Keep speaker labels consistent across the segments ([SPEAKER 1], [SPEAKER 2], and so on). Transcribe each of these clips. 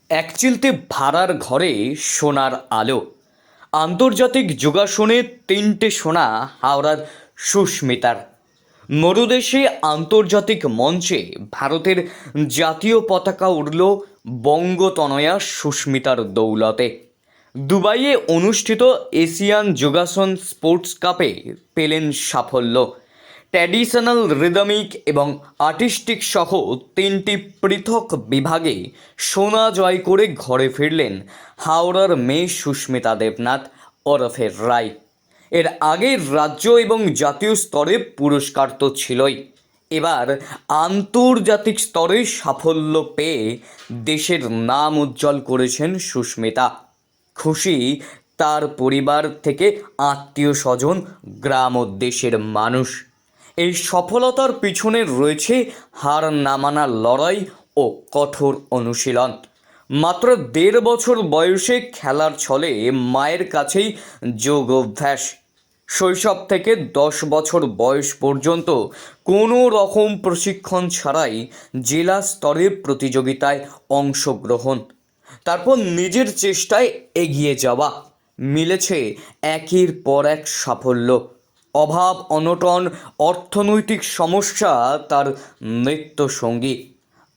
[SPEAKER 1] একচিলতে ভাড়ার ঘরে সোনার আলো। আন্তর্জাতিক যোগাসনে 3টে সোনা হাওড়ার সুস্মিতার। মরুদেশে আন্তর্জাতিক মঞ্চে ভারতের জাতীয় পতাকা উড়ল বঙ্গতনয়া সুস্মিতার দৌলতে। দুবাইয়ে অনুষ্ঠিত এশিয়ান যোগাসন স্পোর্টস কাপে পেলেন সাফল্য। ট্র্যাডিশনাল, রিদমিক এবং আর্টিস্টিক সহ 3টি পৃথক বিভাগে সোনা জয় করে ঘরে ফিরলেন হাওড়ার মেয়ে সুস্মিতা দেবনাথ ওরফে রায়। এর আগে রাজ্য এবং জাতীয় স্তরে পুরস্কার তো ছিলই, এবার আন্তর্জাতিক স্তরে সাফল্য পেয়ে দেশের নাম উজ্জ্বল করেছেন সুস্মিতা। খুশি তার পরিবার থেকে আত্মীয় স্বজন, গ্রাম ও দেশের মানুষ। এই সফলতার পিছনে রয়েছে হার না মানার লড়াই ও কঠোর অনুশীলন। মাত্র 1.5 বছর বয়সে খেলার ছলে মায়ের কাছেই যোগ অভ্যাস। শৈশব থেকে 10 বছর বয়স পর্যন্ত কোনো রকম প্রশিক্ষণ ছাড়াই জেলা স্তরের প্রতিযোগিতায় অংশগ্রহণ, তারপর নিজের চেষ্টায় এগিয়ে যাওয়া। মিলেছে একের পর এক সাফল্য। অভাব, অনটন, অর্থনৈতিক সমস্যা তার নিত্যসঙ্গী।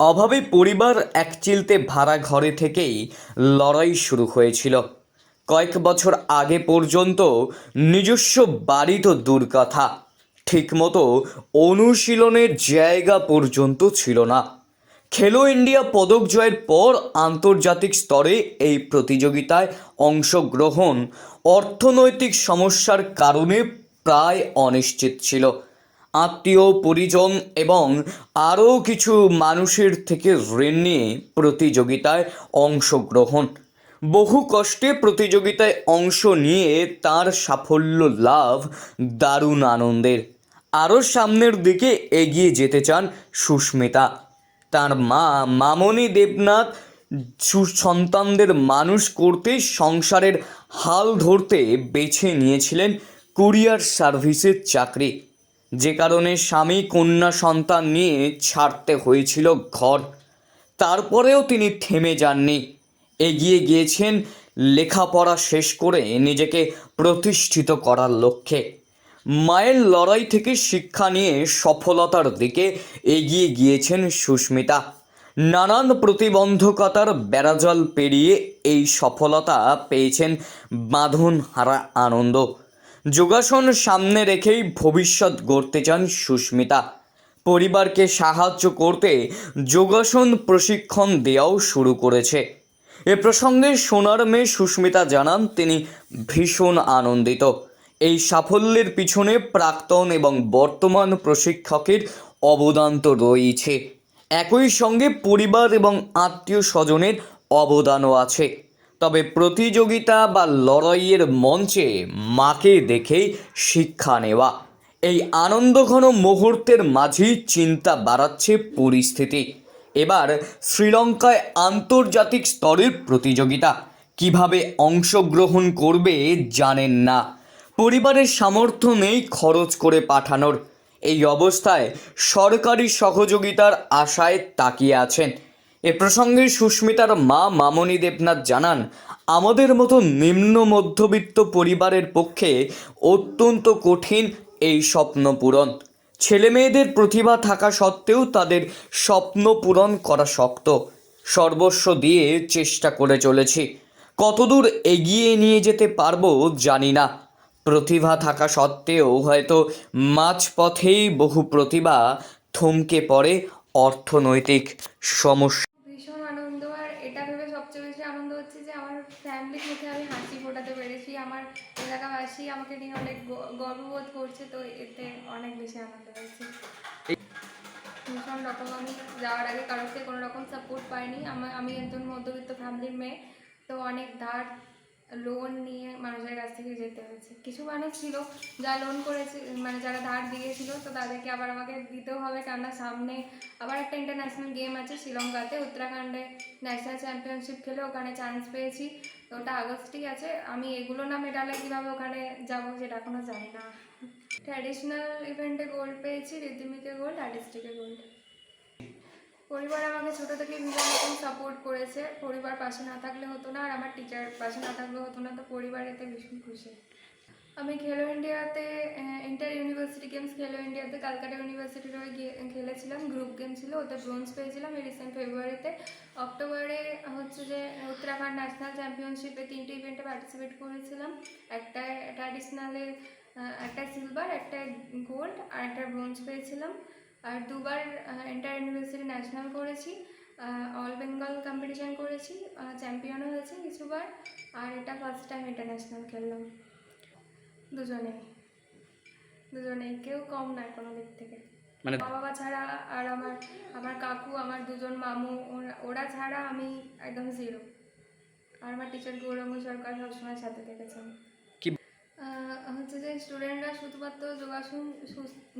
[SPEAKER 1] অভাবে পরিবার একচিলতে ভাড়া ঘরে থেকেই লড়াই শুরু হয়েছিল। কয়েক বছর আগে পর্যন্ত নিজস্ব বাড়ি তো দূর কথা, ঠিকমতো অনুশীলনের জায়গা পর্যন্ত ছিল না। খেলো ইন্ডিয়া পদক জয়ের পর আন্তর্জাতিক স্তরে এই প্রতিযোগিতায় অংশগ্রহণ অর্থনৈতিক সমস্যার কারণে প্রায় অনিশ্চিত ছিল। আত্মীয় পরিজন এবং আরও কিছু মানুষের থেকে ঋণ নিয়ে প্রতিযোগিতায় অংশগ্রহণ। বহু কষ্টে প্রতিযোগিতায় অংশ নিয়ে তার সাফল্য লাভ দারুণ আনন্দের। আরও সামনের দিকে এগিয়ে যেতে চান সুস্মিতা। তার মা মামনি দেবনাথ সন্তানদের মানুষ করতে সংসারের হাল ধরতে বেছে নিয়েছিলেন কুরিয়ার সার্ভিসের চাকরি, যে কারণে স্বামী কন্যা সন্তান নিয়ে ছাড়তে হয়েছিল ঘর। তারপরেও তিনি থেমে যাননি, এগিয়ে গিয়েছেন লেখাপড়া শেষ করে নিজেকে প্রতিষ্ঠিত করার লক্ষ্যে। মায়ের লড়াই থেকে শিক্ষা নিয়ে সফলতার দিকে এগিয়ে গিয়েছেন সুস্মিতা। নানান প্রতিবন্ধকতার বেড়াজাল পেরিয়ে এই সফলতা পেয়েছেন বাঁধন হারা আনন্দ। যোগাসন সামনে রেখেই ভবিষ্যৎ গড়তে চান সুস্মিতা। পরিবারকে সাহায্য করতে যোগাসন প্রশিক্ষণ দেওয়াও শুরু করেছে। এ প্রসঙ্গে সোনার মেয়ে সুস্মিতা জানান, তিনি ভীষণ আনন্দিত। এই সাফল্যের পিছনে প্রাক্তন এবং বর্তমান প্রশিক্ষকের অবদান তো রয়েছে, একই সঙ্গে পরিবার এবং আত্মীয় স্বজনের অবদানও আছে। তবে প্রতিযোগিতা বা লড়াইয়ের মঞ্চে মাকে দেখেই শিক্ষা নেওয়া, এই আনন্দঘন মুহূর্তের মাঝেই চিন্তা বাড়াচ্ছে পরিস্থিতি। এবার শ্রীলঙ্কায় আন্তর্জাতিক স্তরের প্রতিযোগিতা, কিভাবে অংশগ্রহণ করবে জানেন না। পরিবারের সামর্থ্য নেই খরচ করে পাঠানোর। এই অবস্থায় সরকারি সহযোগিতার আশায় তাকিয়ে আছেন। এ প্রসঙ্গে সুস্মিতার মা মামনি দেবনাথ জানান, আমাদের মতো নিম্ন মধ্যবিত্ত পরিবারের পক্ষে অত্যন্ত কঠিন এই স্বপ্ন পূরণ। ছেলে মেয়েদের প্রতিভা থাকা সত্ত্বেও তাদের স্বপ্ন পূরণ করা শক্ত। সর্বস্ব দিয়ে চেষ্টা করে চলেছি, কতদূর এগিয়ে নিয়ে যেতে পারবো জানি না। প্রতিভা থাকা সত্ত্বেও হয়তো মাঝপথেই বহু প্রতিভা থমকে পড়ে অর্থনৈতিক সমস্যা।
[SPEAKER 2] ভীষণ আনন্দ, আর এটা ভেবে সবচেয়ে বেশি আনন্দ হচ্ছে যে আমার ফ্যামিলির মুখে আমি হাসি ফোটাতে পেরেছি, আমার এলাকাবাসী আমাকে নিয়ে অনেক গর্ববোধ করছে, তো এতে অনেক বেশি আনন্দ হয়েছে। ভীষণ রকম আমি যাওয়ার আগে কারোর থেকে কোনো রকম সাপোর্ট পাইনি। আমি একজন মধ্যবিত্ত ফ্যামিলির মেয়ে, তো অনেক ধার লোন নিয়ে মানুষের কাছ থেকে যেতে হয়েছে। কিছু মানুষ ছিল যা লোন করেছে, মানে যারা ধার দিয়েছিল, তো তাদেরকে আবার আমাকে দিতেও হবে, কেননা সামনে আবার একটা ইন্টারন্যাশনাল গেম আছে শ্রীলঙ্কাতে, উত্তরাখণ্ডে ন্যাশনাল চ্যাম্পিয়নশিপ খেলে ওখানে চান্স পেয়েছি, তো ওটা আগস্টেই আছে। আমি এগুলো না মেডালে কীভাবে ওখানে যাবো সেটা এখনও জানি না। ট্র্যাডিশনাল ইভেন্টে গোল্ড পেয়েছি, রিদ্দিমিকে গোল্ড, আর্টিস্টিকে গোল্ড। পরিবার আমাকে ছোটো থেকে ভীষণ রকম সাপোর্ট করেছে। পরিবার পাশে না থাকলে হতো না, আর আমার টিচার পাশে না থাকলে হতো না, তো পরিবার এতে ভীষণ খুশি। আমি খেলো ইন্ডিয়াতে ইন্টার ইউনিভার্সিটি গেমস খেলো ইন্ডিয়াতে ক্যালকাটা ইউনিভার্সিটির হয়ে গিয়ে খেলেছিলাম। গ্রুপ গেম ছিল, ওতে ব্রোঞ্জ পেয়েছিলাম। এই রিসেন্ট ফেব্রুয়ারিতে অক্টোবরে হচ্ছে যে উত্তরাখণ্ড ন্যাশনাল চ্যাম্পিয়নশিপে 3টে ইভেন্টে পার্টিসিপেট করেছিলাম। একটা ট্র্যাডিশনালে একটা সিলভার, একটা গোল্ড আর একটা ব্রোঞ্জ পেয়েছিলাম। আর দুবার ইন্টার ইউনিভার্সিটি ন্যাশনাল করেছি, অল বেঙ্গল কম্পিটিশান করেছি, চ্যাম্পিয়নও হয়েছি কিছুবার। আর এটা ফার্স্ট টাইম ইন্টারন্যাশনাল খেললাম। দুজনেই দুজনেই কেউ কম নয় কোনো দিক থেকে।
[SPEAKER 1] মানে
[SPEAKER 2] মা বাবা ছাড়া আর আমার আমার কাকু, আমার দুজন মামু, ওরা ছাড়া আমি একদম জিরো। আর আমার টিচার গৌরঙ্গ সরকার সবসময় সাথে থেকেছেন।
[SPEAKER 1] কি
[SPEAKER 2] হচ্ছে যে স্টুডেন্টরা শুধুমাত্র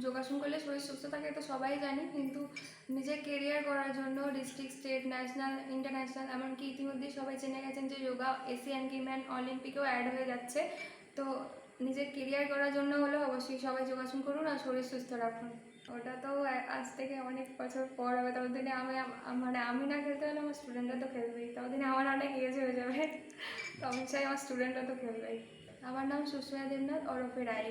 [SPEAKER 2] যোগাসন করলে শরীর সুস্থ থাকে তো সবাই জানি, কিন্তু নিজের কেরিয়ার করার জন্য ডিস্ট্রিক্ট, স্টেট, ন্যাশনাল, ইন্টারন্যাশনাল, এমনকি ইতিমধ্যেই সবাই জেনে গেছেন যে যোগা এশিয়ান গেম অ্যান্ড অলিম্পিকেও অ্যাড হয়ে যাচ্ছে। তো নিজের কেরিয়ার করার জন্য হলেও অবশ্যই সবাই যোগাসন করুন আর শরীর সুস্থ রাখুন। ওটা তো আজ থেকে অনেক বছর পর হবে, ততদিনে মানে আমি না খেলতে হলে আমার স্টুডেন্টরা তো খেলবেই, ততদিনে আমার অনেক এজ হয়ে যাবে। তো আমি চাই আমার স্টুডেন্টরা তো খেলবেই। আমার নাম সুস্মিতা দেবনাথ ওরফে রায়।